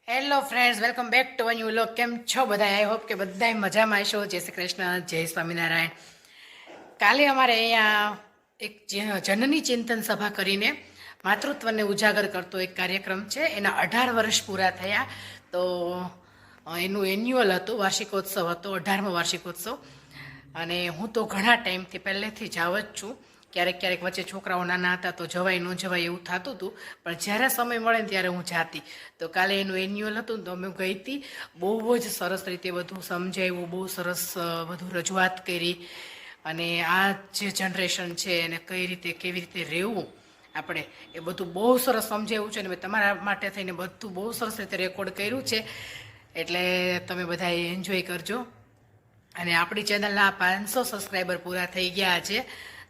Hello friends, welcome back to new vlog. કેમ છો બધા? આઈ હોપ કે બધા મજામાં હશો. જય શ્રી કૃષ્ણ, જય સ્વામિનારાયણ. કાલે અમારે અહીંયા એક જનની ચિંતન સભા કરીને માતૃત્વને ઉજાગર કરતો એક કાર્યક્રમ છે. એના 18 વર્ષ પૂરા થયા. તો એનું એન્યુઅલ હતું, વાર્ષિકોત્સવ હતો, 18મો વાર્ષિકોત્સવ. અને હું તો ઘણા ટાઈમથી પહેલેથી જ આવ જ છું. ક્યારેક ક્યારેક વચ્ચે છોકરાઓ નાના હતા તો જવાય ન જવાય એવું થતું હતું, પણ જ્યારે સમય મળે ને ત્યારે હું જાતી. તો કાલે એનું એન્યુઅલ હતું તો અમે ગઈ હતી. બહુ જ સરસ રીતે બધું સમજાવ્યું, બહુ સરસ બધું રજૂઆત કરી. અને આ જે જનરેશન છે એને કઈ રીતે કેવી રીતે રહેવું આપણે, એ બધું બહુ સરસ સમજાવ્યું છે. અને મેં તમારા માટે થઈને બધું બહુ સરસ રીતે રેકોર્ડ કર્યું છે, એટલે તમે બધા એન્જોય કરજો. અને આપણી ચેનલના 500 સબસ્ક્રાઈબર પૂરા થઈ ગયા છે.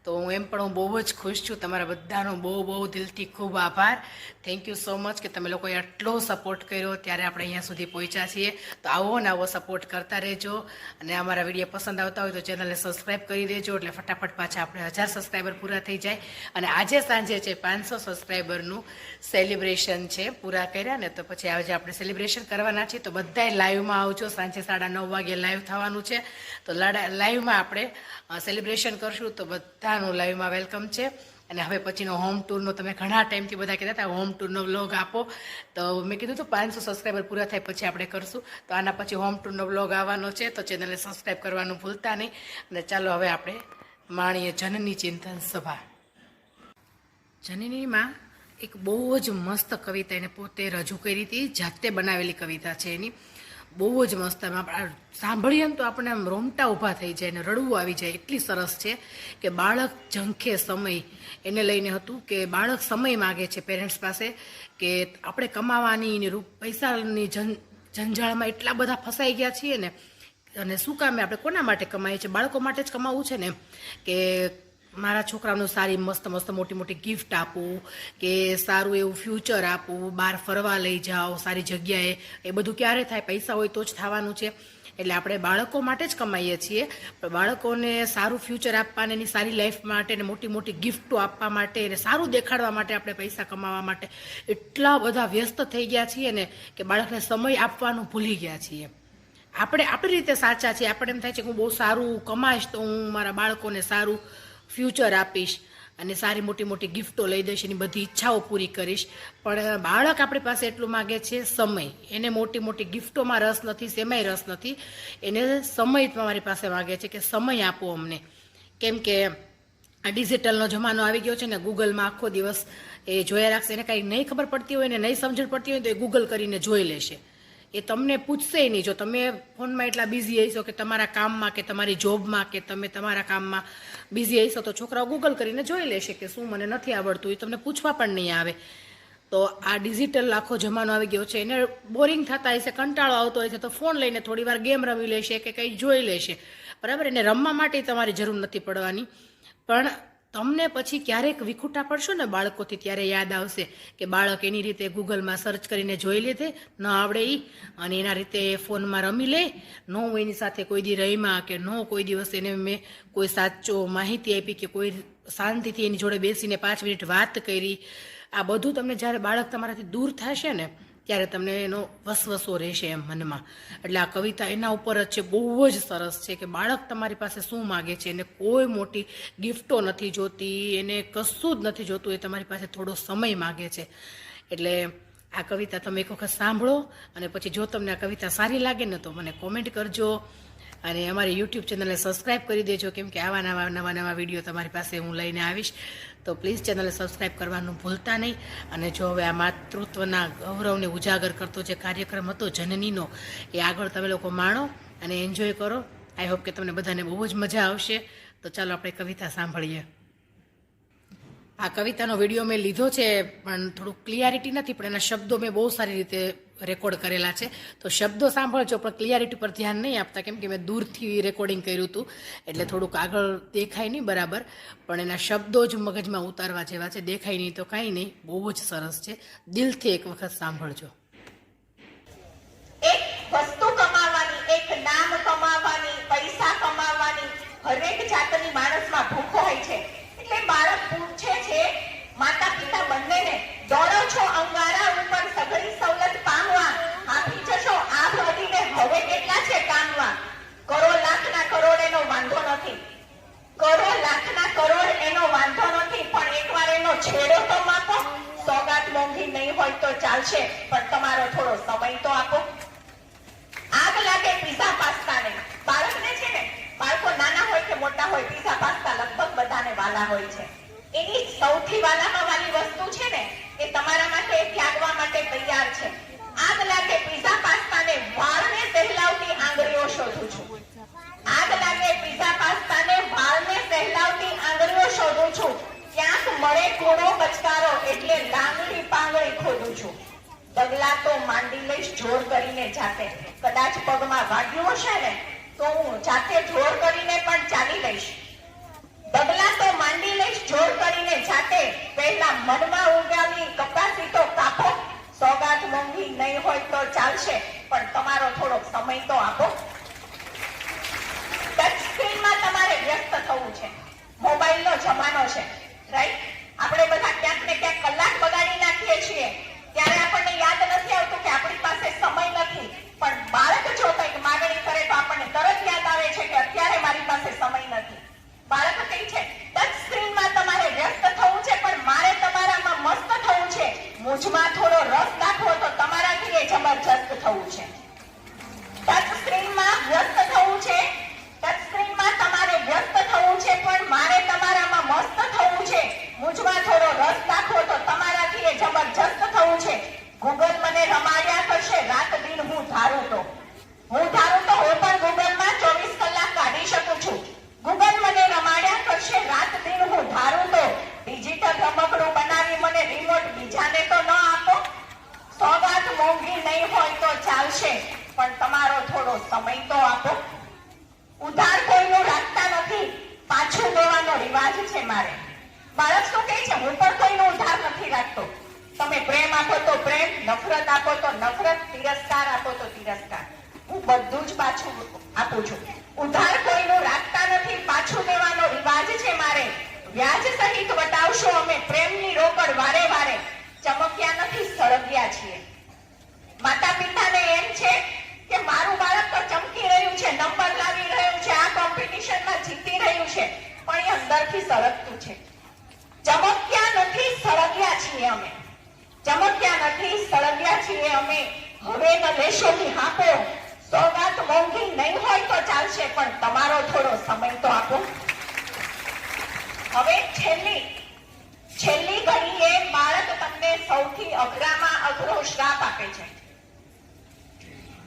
તો હું એમ પણ બહુ જ ખુશ છું. તમારા બધાનો બહુ દિલથી ખૂબ આભાર. થેન્ક યુ સો મચ કે તમે લોકોએ આટલો સપોર્ટ કર્યો, ત્યારે આપણે અહીંયા સુધી પહોંચ્યા છીએ. તો આવો ને આવો સપોર્ટ કરતા રહેજો. અને અમારા વિડીયો પસંદ આવતા હોય તો ચેનલને સબસ્ક્રાઈબ કરી દેજો, એટલે ફટાફટ પાછા આપણે 1000 સબસ્ક્રાઈબર પૂરા થઈ જાય. અને આજે સાંજે છે 500 સબસ્ક્રાઈબરનું સેલિબ્રેશન છે. પૂરા કર્યા ને તો પછી આજે આપણે સેલિબ્રેશન કરવાના છીએ. તો બધાય લાઈવમાં આવજો. સાંજે 9:30 વાગે લાઈવ થવાનું છે. તો લાઈવમાં આપણે સેલિબ્રેશન કરશું. તો બધાનું લાઈવમાં વેલકમ છે. અને હવે પછીનો હોમ ટૂરનો તમે ઘણા ટાઈમથી બધા કહેતા હતા હોમ ટૂરનો વ્લોગ આપો, તો મેં કીધું તો 500 સબસ્ક્રાઈબર પૂરા થાય પછી આપણે કરશું. તો આના પછી હોમ ટૂરનો વ્લોગ આવવાનો છે. તો ચેનલને સબસ્ક્રાઈબ કરવાનું ભૂલતા નહીં. અને ચાલો હવે આપણે માણીએ જનની ચિંતન સભા. જનનીમાં એક બહુ જ મસ્ત કવિતા એને પોતે રજૂ કરી હતી. જાતે બનાવેલી કવિતા છે એની. બહુ જ મસ્ત. સાંભળીએ ને તો આપણે આમ રોમટા ઊભા થઈ જાય ને રડવું આવી જાય, એટલી સરસ છે. કે બાળક ઝંખે સમય એને લઈને હતું કે બાળક સમય માગે છે પેરેન્ટ્સ પાસે, કે આપણે કમાવાની પૈસાની જંજાળમાં એટલા બધા ફસાઈ ગયા છીએ ને. અને શું કામે આપણે કોના માટે કમાઈએ છીએ? બાળકો માટે જ કમાવું છે ને. કે મારા છોકરાઓને સારી મસ્ત મોટી ગિફ્ટ આપું, કે સારું એવું ફ્યુચર આપું, બહાર ફરવા લઈ જાઓ સારી જગ્યાએ. એ બધું ક્યારે થાય? પૈસા હોય તો જ થવાનું છે. એટલે આપણે બાળકો માટે જ કમાઈએ છીએ. પણ બાળકોને સારું ફ્યુચર આપવાને, એની સારી લાઈફ માટે, ને મોટી ગિફ્ટો આપવા માટે, અને સારું દેખાડવા માટે આપણે પૈસા કમાવા માટે એટલા બધા વ્યસ્ત થઈ ગયા છીએ ને કે બાળકને સમય આપવાનું ભૂલી ગયા છીએ. આપણે આપણી રીતે સાચા છીએ. આપણે એમ થાય છે કે હું બહુ સારું કમાઈશ તો હું મારા બાળકોને સારું ફ્યુચર આપીશ અને સારી મોટી ગિફ્ટો લઈ દઈશ, એની બધી ઈચ્છાઓ પૂરી કરીશ. પણ બાળક આપણી પાસે એટલું માગે છે સમય. એને મોટી ગિફ્ટોમાં રસ નથી, શેમાંય રસ નથી. એને સમય તમારી પાસે માગે છે કે સમય આપો અમને. કેમ કે આ ડિજિટલનો જમાનો આવી ગયો છે ને. ગૂગલમાં આખો દિવસ એ જોયા રાખશે. એને કાંઈ નહીં ખબર પડતી હોય ને નહીં સમજણ પડતી હોય તો એ ગૂગલ કરીને જોઈ લેશે. એ તમને પૂછશે નહીં. જો તમે ફોનમાં એટલા બિઝી હશો કે તમારા કામમાં, કે તમારી જોબમાં, કે તમે તમારા કામમાં બિઝી હશો, તો છોકરાઓ ગૂગલ કરીને જોઈ લેશે કે શું મને નથી આવડતું. એ તમને પૂછવા પણ નહીં આવે. તો આ ડિજિટલ આખો જમાનો આવી ગયો છે. એને બોરિંગ થતા હશે, કંટાળો આવતો હોય છે, તો ફોન લઈને થોડી વાર ગેમ રમી લેશે કે કંઈ જોઈ લેશે. બરાબર? એને રમવા માટે તમારી જરૂર નથી પડવાની. પણ તમને પછી ક્યારેક વિખૂટા પડશો ને બાળકોથી, ત્યારે યાદ આવશે કે બાળક એની રીતે ગૂગલમાં સર્ચ કરીને જોઈ લીધે, ન આવડે એ, અને એના રીતે ફોનમાં રમી લે. ન હું એની સાથે કોઈ દી રહીમાં, કે ન કોઈ દિવસ એને મેં કોઈ સાચો માહિતી આપી, કે કોઈ શાંતિથી એની જોડે બેસીને 5 મિનિટ વાત કરી. આ બધું તમને જ્યારે બાળક તમારાથી દૂર થશે ને ત્યારે તમને એનો વસવસો રહેશે એમ મનમાં. એટલે આ કવિતા એના ઉપર જ છે. બહુ જ સરસ છે કે બાળક તમારી પાસે શું માગે છે. એને કોઈ મોટી ગિફ્ટો નથી જોતી, એને કશું જ નથી જોતું. એ તમારી પાસે થોડો સમય માગે છે. એટલે આ કવિતા તમે એક વખત સાંભળો, અને પછી જો તમને આ કવિતા સારી લાગે ને તો મને કોમેન્ટ કરજો. અને અમારી યુટ્યુબ ચેનલને સબસ્ક્રાઈબ કરી દેજો, કેમ કે આવા નવા વિડીયો તમારી પાસે હું લઈને આવીશ. તો પ્લીઝ ચેનલને સબસ્ક્રાઈબ કરવાનું ભૂલતા નહીં. અને જો હવે આ માતૃત્વના ગૌરવને ઉજાગર કરતો જે કાર્યક્રમ હતો જનનીનો, એ આગળ તમે લોકો માણો અને એન્જોય કરો. આઈ હોપ કે તમને બધાને બહુ જ મજા આવશે. તો ચાલો આપણે કવિતા સાંભળીએ. આ કવિતાનો વિડીયો મેં લીધો છે, પણ થોડુંક ક્લિયરિટી નથી, પણ એના શબ્દો મેં બહુ સારી રીતે રેકોર્ડ કરેલા છે. તો શબ્દો સાંભળજો, પણ ક્લિયરિટી પર ધ્યાન નહીં આપતા, કેમ કે મેં દૂરથી રેકોર્ડિંગ કર્યું હતું, એટલે થોડુંક આગળ દેખાય નહીં બરાબર. પણ એના શબ્દો જ મગજમાં ઉતારવા જેવા છે. દેખાય નહીં તો કાંઈ નહીં, બહુ જ સરસ છે. દિલથી એક વખત સાંભળજો. એક વસ્તુ કમાવાની, એક નામ કમાવાની, પૈસા કમાવાની હરેક જાતની માણસમાં ભૂખ હોય છે. એટલે બાળક પૂછે છે માતા પિતા બંનેને, દોડો છો અંગારા ઉપર સઘળી સવલત પામવા, પણ તમારો થોડો સમય તો આપો. આગ લાગે પીઝા પાસ્તાને. બાળકને છે ને, બાળકો નાના હોય કે મોટા હોય, પીઝા પાસ્તા લગભગ બધાને વાલા હોય છે. એની સૌથી વાલામાં વાલી વસ્તુ છે ને, એ તમારા માટે ત્યાગવા માટે તૈયાર છે. આગ લાગે પીઝા પાસ્તાને વાળને સહેલાવતી આંગળીઓ શોધું છું. આગ લાગે પીઝા પાસ્તાને વાળને સહેલાવતી આંગળીઓ શોધું છું. ક્યાંક મળે કોરો બચકારો એટલે લાંગડી પાંગળી ખોદું છું. ડગલા તો માંડી લઈશ જોર કરીને જાતે. કદાચ પગમાં વાગ્યું હશે ને તો હું જાતે જોર કરીને પણ ચાલી લઈશ. ડગલા તો માંડી લઈશ જોર કરીને જાતે. પહેલા મનમાં ઉગાવી કપાસી તો કાપો. સોગાત મોંઘી નહીં હોય તો ચાલશે, પણ તમારો થોડોક સમય તો આપો. ટચ સ્ક્રીનમાં તમારે વ્યસ્ત થવું છે. મોબાઈલનો જમાનો છે, રાઈટ? આપણે બધા ક્યાંક ને ક્યાંક કલાક બગાડી નાખીએ છીએ. ત્યારે આપણને યાદ નથી આવતું કે આપણી પાસે સમય નથી. પણ બાળક જો કંઈક માંગણી કરે તો આપણને તરત યાદ આવે છે કે અત્યારે મારી પાસે સમય નથી. બાળક કહે છે ટચ સ્ક્રીનમાં તમારે વ્યસ્ત થવું છે, પણ મારે તમારામાં મસ્ત થવું છે. મુજમાં થોડો રસ દાખવો તો તમારાથી એ જબરજસ્ત થવું છે. ટચ સ્ક્રીનમાં વ્યસ્ત થવું છે. ટચ સ્ક્રીનમાં તમારે વ્યસ્ત થવું છે, પણ મારે તમારામાં મસ્ત થવું છે. મુજમાં થોડો રસ દાખવો તો તમારાથી એ જબરજસ્ત થવું છે. ગૂગલ મને રમાડ્યા કરશે રાત દિન હું ધારું તો. હું પણ ગૂગલમાં 24 કલાક કાઢી શકું છું. ગૂગલ મને રમાડ્યા કરશે રાત દિન હું ધારું તો. ડિજિટલ રમકડું બનાવી મને રિમોટ બીજાને તો ન આપો. સોગાત મોંઘી નહીં હોય તો ચાલશે, પણ તમારો થોડો સમય તો આપો. ઉધાર કોઈનું રાખતા નથી, પાછું દેવાનો રિવાજ છે મારે. બાળક શું કહે છે? હું પણ કોઈનું ઉધાર નથી રાખતો. તમે પ્રેમ આપો તો પ્રેમ, નફરત આપો તો નફરત, તિરસ્કાર આપો તો તિરસ્કાર. હું બધું જ પાછું આપું છું. ઉધાર કોઈનું રાખતા નથી, પાછું દેવાનો રિવાજ છે મારે. વ્યાજ સહિત વટાવશો અમે પ્રેમની રોકડ વારે વારે. ચમક્યા નથી, સળગ્યા છીએ. માતા પિતાને એમ છે કે મારું બાળક તો ચમકી રહ્યું છે, નંબર લાવી રહ્યું છે, આ કોમ્પિટિશનમાં જીતી રહ્યું છે, પણ એ અંદરથી સળગતું છે. ચમક્યા નથી, સળગ્યા છીએ અમે. ચમક્યા નથી, સળગ્યા છીએ અમે. હવે ન લેશો હાપો. સોગાત મોંઘી નહીં હોય તો ચાલશે, પણ તમારો થોડો સમય તો આપો. હવે છેલ્લી ઘડીએ બાળક તમને સૌથી અઘરામાં અઘરો શ્રાપ આપે છે.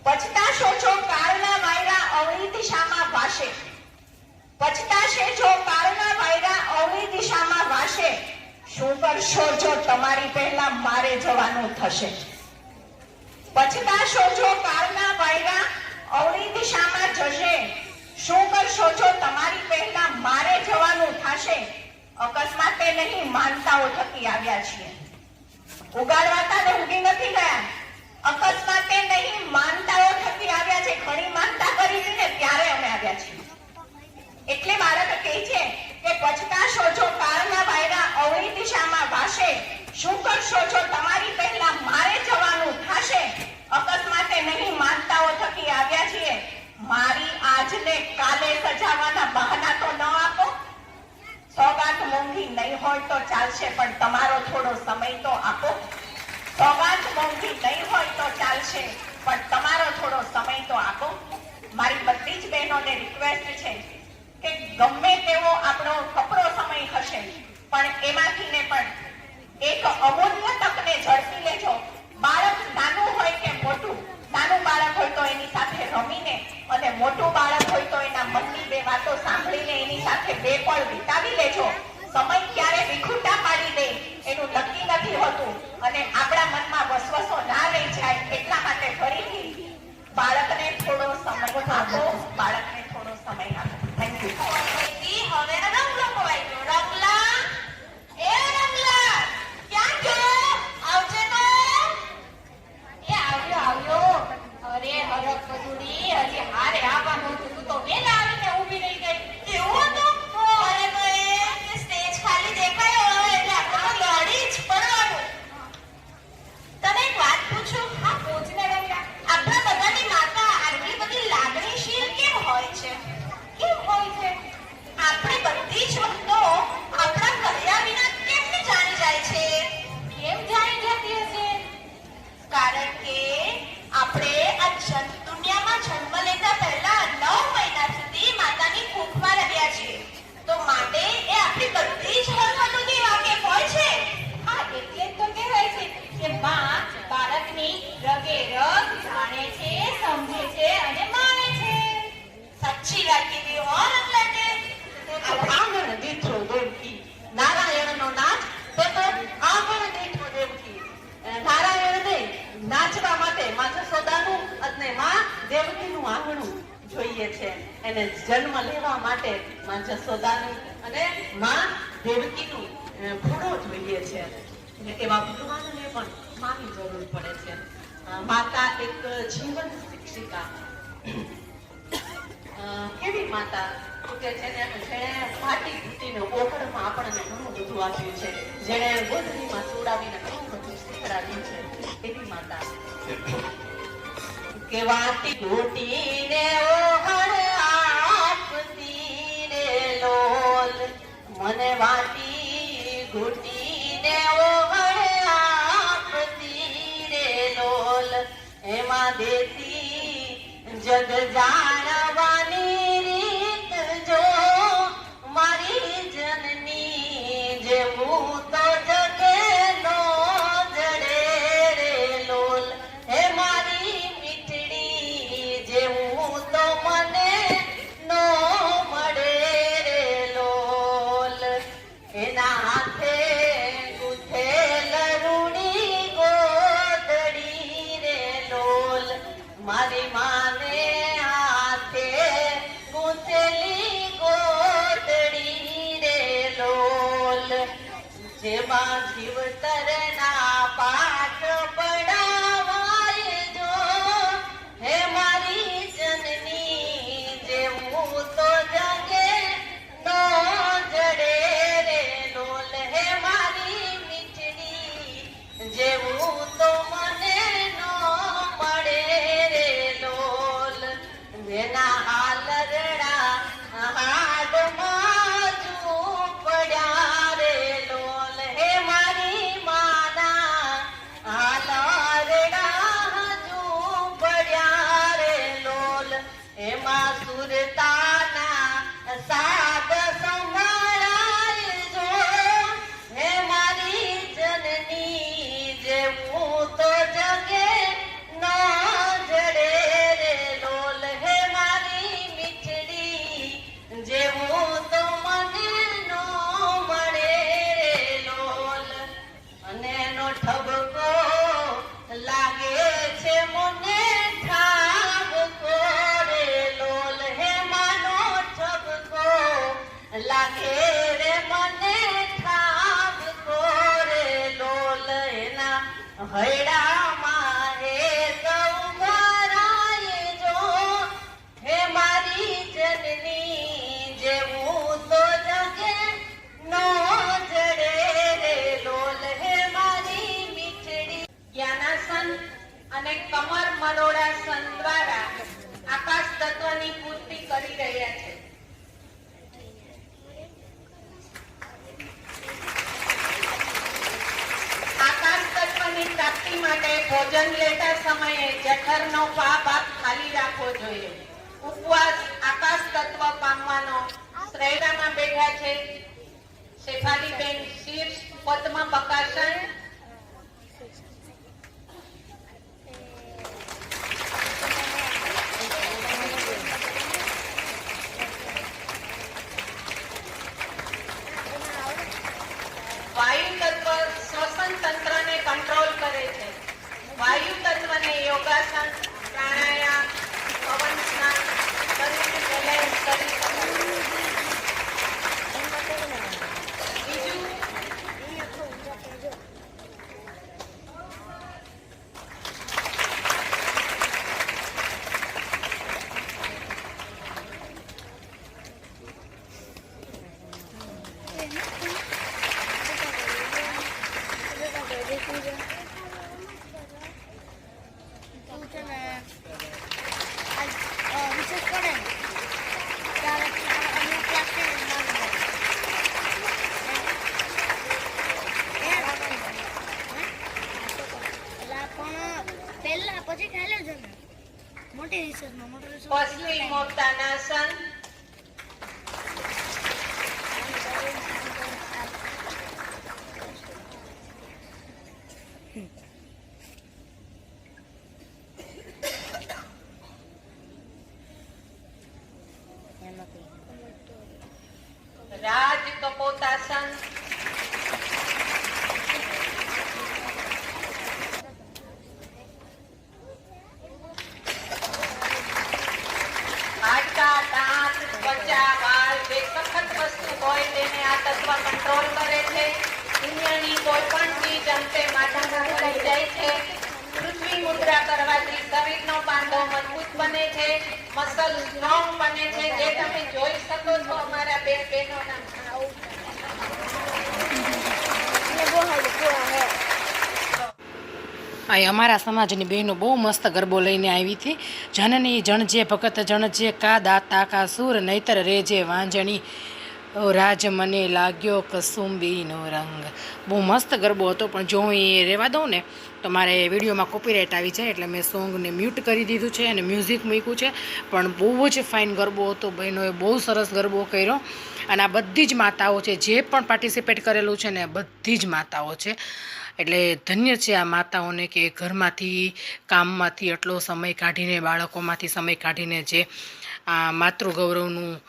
પછતાશો જો કાળના વાયરા અવળી દિશામાં વાશે. પછતાશે જો કાળના વાયરા અવળી દિશામાં વાશે. શું કરશો જો તમારી પહેલા મારે જવાનું થશે? પછતાશો જો કાળના વાયરા અવળી દિશામાં જશે. શું કરશો જો તમારી પહેલા મારે જવાનું થશે? અકસ્માતે નહીં, માનતાઓ થકી આવ્યા છીએ. ઉગાડવાતા ને ઉગી નથી ગયા. અકસ્માતે નહીં, માનતાઓ થકી આવ્યા છે. ઘણી માનતા કરી હતી ને ત્યારે અમે આવ્યા છીએ. એટલે બાળક કહે છે કે પછતાશો જો કાળના વાયરા અવળી દિશામાં વાશે. શું કરશો જો તમારી પહેલા મારે જવાનું થશે? અકસ્માતે નહીં, માનતાઓ થકી આવ્યા છીએ. મારી આજને કાલે સજાવવાના બહાના તો ન આપો. સોગાત મોંઘી નહીં હોય તો ચાલશે, પણ તમારો થોડો સમય તો આપો. સોગાત મોંઘી નહીં હોય તો ચાલશે, પણ તમારો થોડો સમય તો આપો. મારી બધી જ બહેનોને રિક્વેસ્ટ છે કે ગમે તેવો આપણો કપરો સમય હશે, પણ એમાંથી ને પણ એક અમૂલ્ય તકને ઝડપી લેજો. બાળક નાનું હોય કે મોટું, નાનું બાળક હોય તો એની સાથે રમીને, અને મોટું બાળક હોય તો એના મનની બે વાતો સાંભળીને એની સાથે બે પળ વિતાવી લેજો. સમય ક્યારે વિખૂટા પાડી દે એનું નક્કી નથી હોતું, અને આપણા મનમાં વસવસો ના રહી જાય એટલા માટે ફરીથી બાળકને થોડો સમય આપો. બાળકને થોડો સમય આપો. Thank you. હવે રંગલો ખવાઈ ગયો. રંગલા, એ રંગલા, ક્યાં ગયો? આવજે તો. એ આવ્યો. અરે હરક કજુડી, હજી હારે આવવાનું હતું, તું તો વેલા આવીને ઊભી રહી ગઈ. એવું હતું? અરે ભાઈ, સ્ટેજ ખાલી દેખાયો એટલે આપણે તો દોડી જ પડવાનું. તને એક વાત પૂછું? હા, પૂછને રંગલા. આપણા બધાની માતા આટલી બધી લાગણીશીલ કેમ હોય છે? કેમ હોય છે? આપણે બધી જ વસ્તુઓ આપણા કર્યા વિના કેમ જાણી જાય છે? કેમ જાણી જતી હશે? કારણ મચ્છી રાખી દી હો રંગલા તે આંગણ દીઠો દેવકી નારાયણનો નાચ તો આંગણ દીઠો દેવકી નારાયણને નાચવા માટે માં જશોદાનું અને માં દેવકીનું આંગણું જોઈએ છે. એને જન્મ લેવા માટે માં જશોદાનું અને માં દેવકીનું ઘોડો જોઈએ છે. એવા ભગવાનને પણ માની જરૂર પડે છે. માતા એક જીવન શિક્ષિકા. કેવી માતા કે જેને ફાટી તૂટીને ઓગળમાં આપણને ઘણું બધું આપ્યું છે, જેને ગોદડીમાં સુડાવીને ઘણું બધું શીખડાવ્યું છે, એવી માતા. કે વાટી ઘૂટીને ઓગળ આપતી રે લોલ, મને વાટી ઘૂટીને ઓગળ આપતી રે લોલ, એમાં દેતી જગ જાણવાની રીત જો મારી જનની જેવું તો જગે નો જડે રે લોલ, હે મારી મીઠડી જેવું તો મને નો મળે રે લોલ, એના હાથે ગુથેલ રૂડી ગોદડી રે લોલ, મારી માને હાથે ગુંથેલી ગોદડી રે લોલ, જેમાં જીવતરના પાઠ પડાવાય જો, હે મારી જનની જેવું તો જગે નો જડે રે લોલ, હે મારી મીઠડી જેવું તો મને નો મળે રે લોલ, જેના હાલરડા હાડમાં ઝૂંપડ્યા રે લોલ, હે મારી માના હાલરડા ઝૂંપડ્યા રે લોલ, એમાં સુરતાના સાદ સંભાળાય જો, હે મારી જનની જેવું તો જગે નો જડે રે લોલ, હે મારી મીઠડી જેવું તો મને નો મળે રે લોલ, અને એનો ઠબકો લાગે છે મને ઠાબકો રે લોલ, હે માનો ઠબકો લાગે રે મને ઠાબકો રે લોલ, એના હૈડામાં હે સૌ ભરાય જો, હે મારી જનની જેવું તો જગે નો જડે રે લોલ, હે મારી મીઠડી. જ્ઞાનાસન અને કમર મરોડાસન દ્વારા આકાશ તત્વની પૂર્તિ કરી રહ્યા છે. આકાશ તત્વની પ્રાપ્તિ માટે ભોજન લેતા સમયે જઠરનો ભાગ ખાલી રાખવો જોઈએ. ઉપવાસ આકાશ તત્વ પામવાનો શ્રેયમાં બેઠા છે શેફાલીબેન શીર્ષ પદ્મ બકાસણ. વાયુ તત્વ શ્વસન તંત્રને કંટ્રોલ કરે છે. વાયુ તત્વને યોગાસન, પ્રાણાયામ, પવન સ્નાન કરીને બેલેન્સ કરી શકાય. બીજું પછી ખાઈ લેજો ને મોટી રિસર્ચમાં પશ્ચિમોત્તાનાસન, વક્રોતાસન. હાડકાં, દાંત, ત્વચા, વાળ જે સખત વસ્તુ હોય તેને આ તત્વ કંટ્રોલ કરે છે. દુનિયાની કોઈ પણ ચીજ અંતે માથામાં ભળી જાય છે. પૃથ્વી મુદ્રા કરવાથી શરીરનો બાંધો મજબૂત બને છે, મસલ સ્ટ્રોંગ બને છે, જે તમે જોઈ શકો છો અમારા બે બહેનોના. અહીં અમારા સમાજની બહેનો બહુ મસ્ત ગરબો લઈને આવી હતી. જનની જણજે ભગત જણજે કા દાતા કા સુર નહીતર રેજે વાંજણી રાજ મને લાગ્યો કસુંબીનો રંગ. બહુ મસ્ત ગરબો હતો, પણ જો હું એ રહેવા દઉં ને તો મારે વિડીયોમાં કોપીરાઇટ આવી જાય, એટલે મેં સોંગને મ્યુટ કરી દીધું છે અને મ્યુઝિક મૂક્યું છે. પણ બહુ જ ફાઇન ગરબો હતો, બહેનોએ બહુ સરસ ગરબો કર્યો. અને આ બધી જ માતાઓ છે જે પણ પાર્ટિસિપેટ કરેલું છે ને, બધી જ માતાઓ છે. એટલે ધન્ય છે આ માતાઓને કે ઘરમાંથી કામમાંથી એટલો સમય કાઢીને, બાળકોમાંથી સમય કાઢીને જે આ માતૃગૌરવનું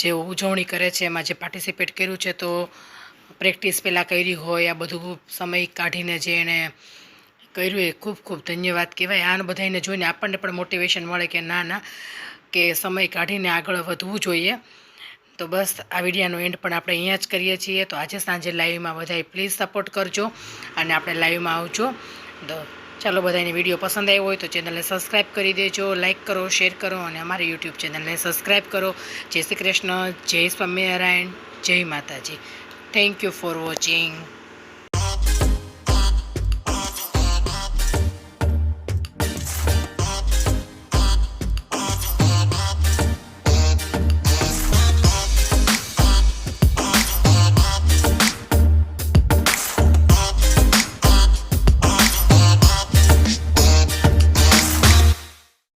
જે ઉજવણી કરે છે, એમાં જે પાર્ટિસિપેટ કર્યું છે, તો પ્રેક્ટિસ પહેલાં કરી હોય, આ બધું સમય કાઢીને જે એણે કર્યું એ ખૂબ ખૂબ ધન્યવાદ કહેવાય. આને બધાને જોઈને આપણને પણ મોટિવેશન મળે કે ના ના, કે સમય કાઢીને આગળ વધવું જોઈએ. તો બસ આ વિડીયોનો એન્ડ પણ આપણે અહીંયા જ કરીએ છીએ. તો આજે સાંજે લાઈવમાં બધાએ પ્લીઝ સપોર્ટ કરજો અને આપણે લાઈવમાં આવજો. તો ચાલો, બધાને વિડીયો પસંદ આવ્યો હોય તો ચેનલને સબસ્ક્રાઈબ કરી દેજો, લાઇક કરો, શેર કરો અને અમારી યુટ્યુબ ચેનલને સબસ્ક્રાઈબ કરો. જય શ્રી કૃષ્ણ, જય સ્વામિનારાયણ, જય માતાજી. Thank you for watching.